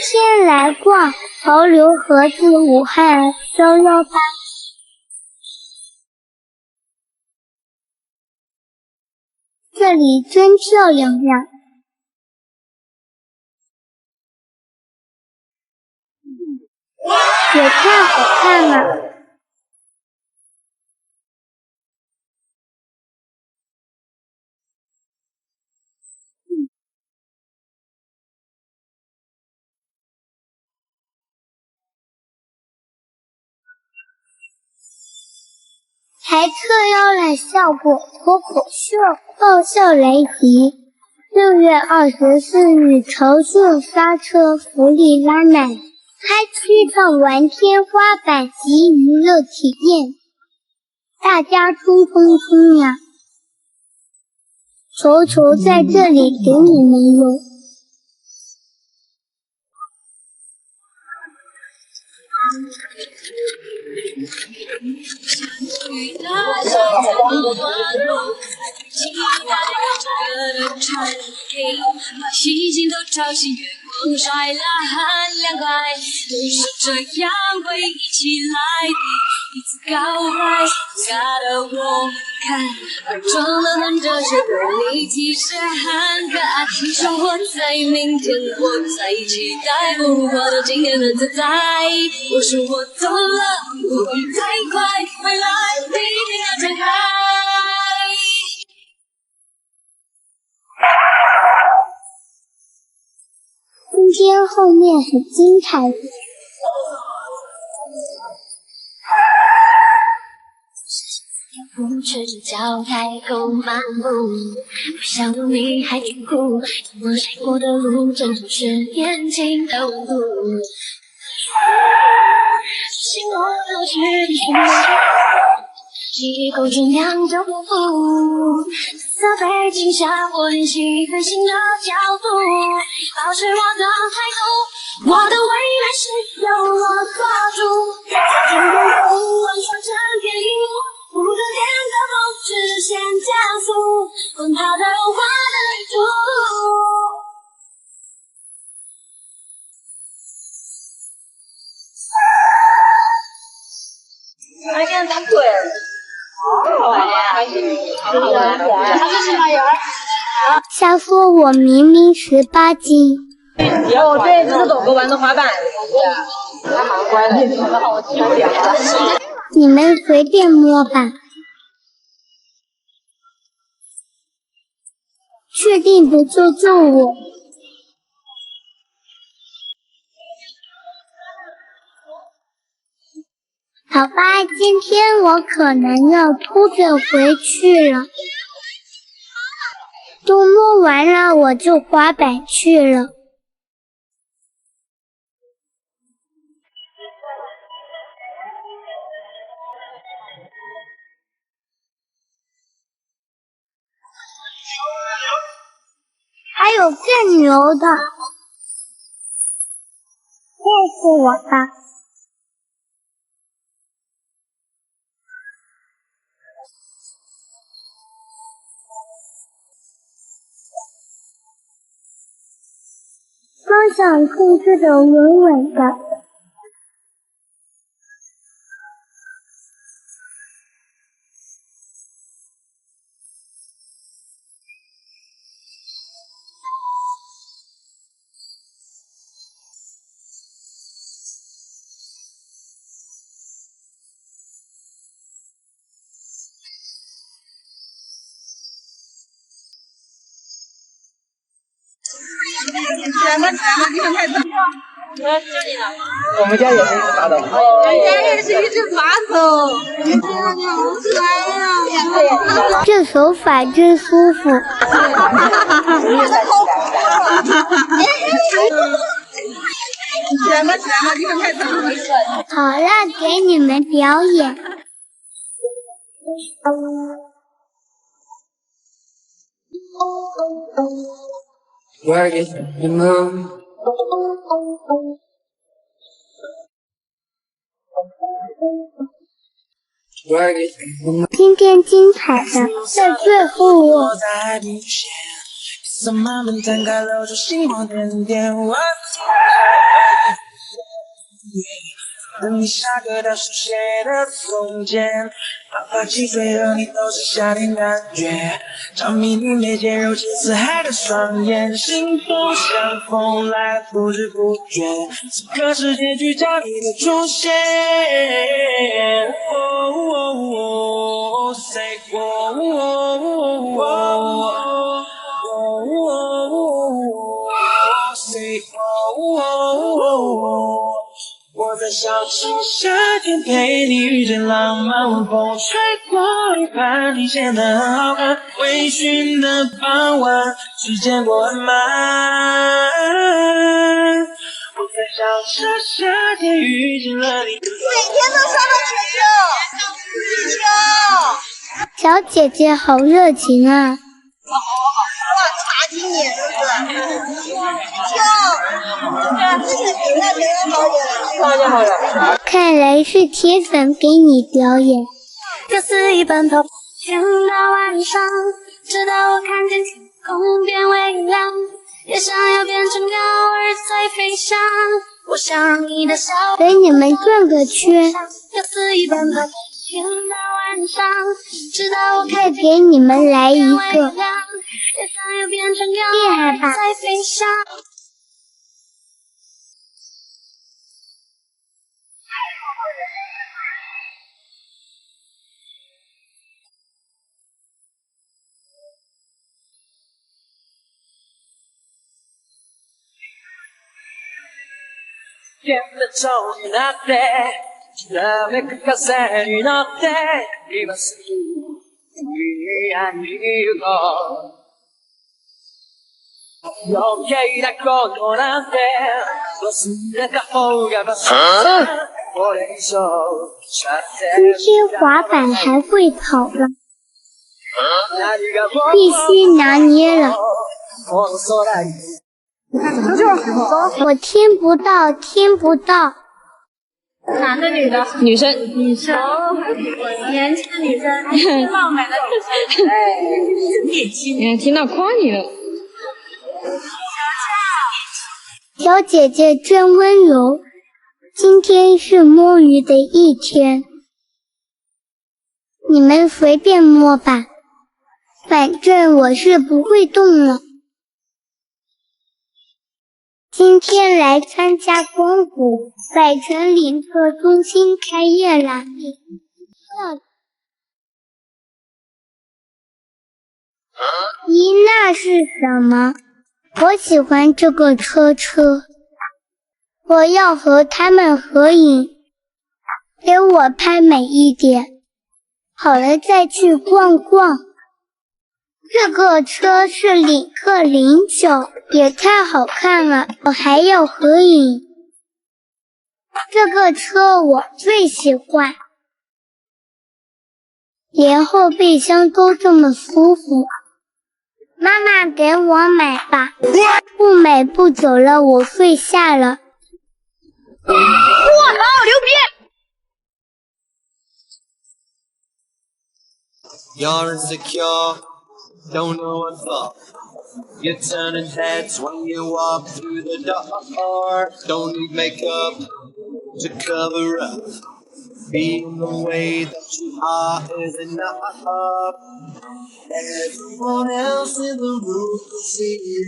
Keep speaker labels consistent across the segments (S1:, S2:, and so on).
S1: 天来逛潮流盒子武汉218。这里真漂亮呀！也太好看了。还特邀来效果脱口秀，爆笑雷迪。6月24日，腾讯发车福利拉满，开区场玩天花板及娱乐体验，大家冲冲冲呀！球球在这里给你们哟。
S2: 星星都潮起月光晒了很凉快，都是这样回忆起来的一次告白，假的我们看，而装的很真实的你其实很可爱。你说我在明天，我在期待，不如活到今天很自在。我说我走了，不会太快，未来一定要展开。
S1: 今天后面很精彩。
S2: 不赤着脚开口漫步，不想你还挺酷，我晒过的路正中是年轻的温度。心我都去的寻找，几口中酿酒不服，色背景下我练习飞行的角度，保持我的态度，我的未来是由我做主，天空不问说成片云雾，不可见的风直线加速，奔跑在融化的旅途。
S3: I can't talk to it.
S1: 瞎说，我明明18斤。
S3: 哦，对，这是狗狗玩的滑板。还蛮乖的，
S1: 你们随便摸吧。确定不救救我？好吧，今天我可能要偷着回去了。都摸完了，我就滑板去了。还有更牛的，告诉我吧。方向控制的稳稳的。
S3: 我们家也是一只法斗。
S4: 我们家也是一只法斗。你好可爱呀！
S1: 这手法真舒服。好了，给你们表演。
S5: Where is the moon? Where is the moon?
S1: 今天精彩的在最后哦。
S5: 什么门摊开露出星光点点，我
S2: 等你下课倒数谁的从前，哪怕几岁的你都是夏天感觉，着迷你眉间柔情似海的双眼，心头相逢来了不知不觉，此刻是结局叫你的出现。Say say 我在小溪夏天陪你遇见浪漫，晚风吹过一盘，你显得很好看。微醺的傍晚，时间过很慢。我在小溪夏天遇见了你，每天都刷到球球，
S1: 小姐姐好热情啊！
S4: 打击你是不是？这是评价评的好点，
S3: 好的。
S1: 看来是铁粉给你表演。
S2: 又肆意奔跑，天到晚上，直到我看见天空变微亮，也想要变成鸟儿在飞翔。我想让你的笑
S1: 给你们转个圈，
S2: 又肆意奔跑，天到晚上，直到我
S1: 再给你们来一个，
S2: 也想要变成鸟儿在飞翔。Temperature in notte, la mia casa in notte, viva su, amico. Io che da cotonante, lo sull'eta foga basta, vorrei so,
S1: 今天滑板还会跑了，必须拿捏了。我听不到，听不到。
S4: 男的女的？
S3: 女生，
S4: 年轻的女生，貌美的女生，
S3: 哎，听到夸你了。
S1: 小姐姐真温柔，今天是摸鱼的一天，你们随便摸吧，反正我是不会动了。今天来参加光谷百城领特中心开业啦！咦，那是什么？我喜欢这个车，我要和他们合影，给我拍美一点。好了，再去逛逛。这个车是领克09，也太好看了，我还要合影。这个车我最喜欢，连后备箱都这么舒服。妈妈给我买吧，不买不走了，我睡下了。
S4: 我操，牛逼
S2: ！You're insecure, don't know what's up. You're turning heads when you walk through the door. Don't need makeup to cover up. Being the way that you are is enough. Everyone else in the room can see you.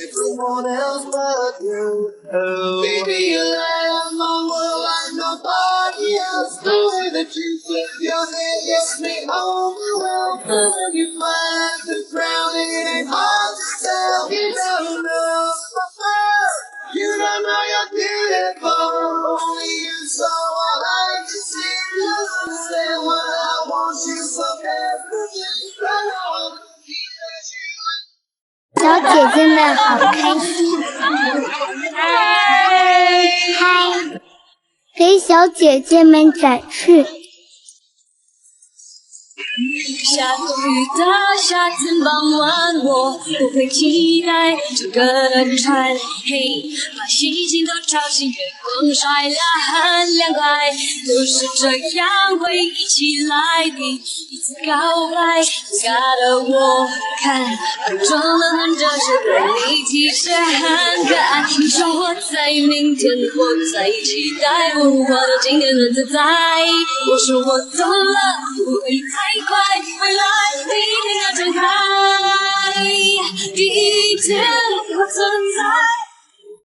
S2: Everyone else but you. Oh, baby, you light up my world like nobody else. The way that you flip your head gets me overwhelmed. When you find the ground, it ain't hard to tell. You don't know. You don't know you're beautiful. Only you so I like to see you. Say what I want you so badly.
S1: 小姐姐们好开心！嗨，给小姐姐们展示。
S2: 下过雨的夏天傍晚，我不会期待整个的穿黑，把星星都吵醒，月光晒得很凉快，都是这样会一起来第一次告白，尴尬的我看，而装得很真实的你其实很可爱。你说我在明天或在期待，不如活到今天很自在。我说我懂了，不会太快，未来一定要展开。第一天我存在。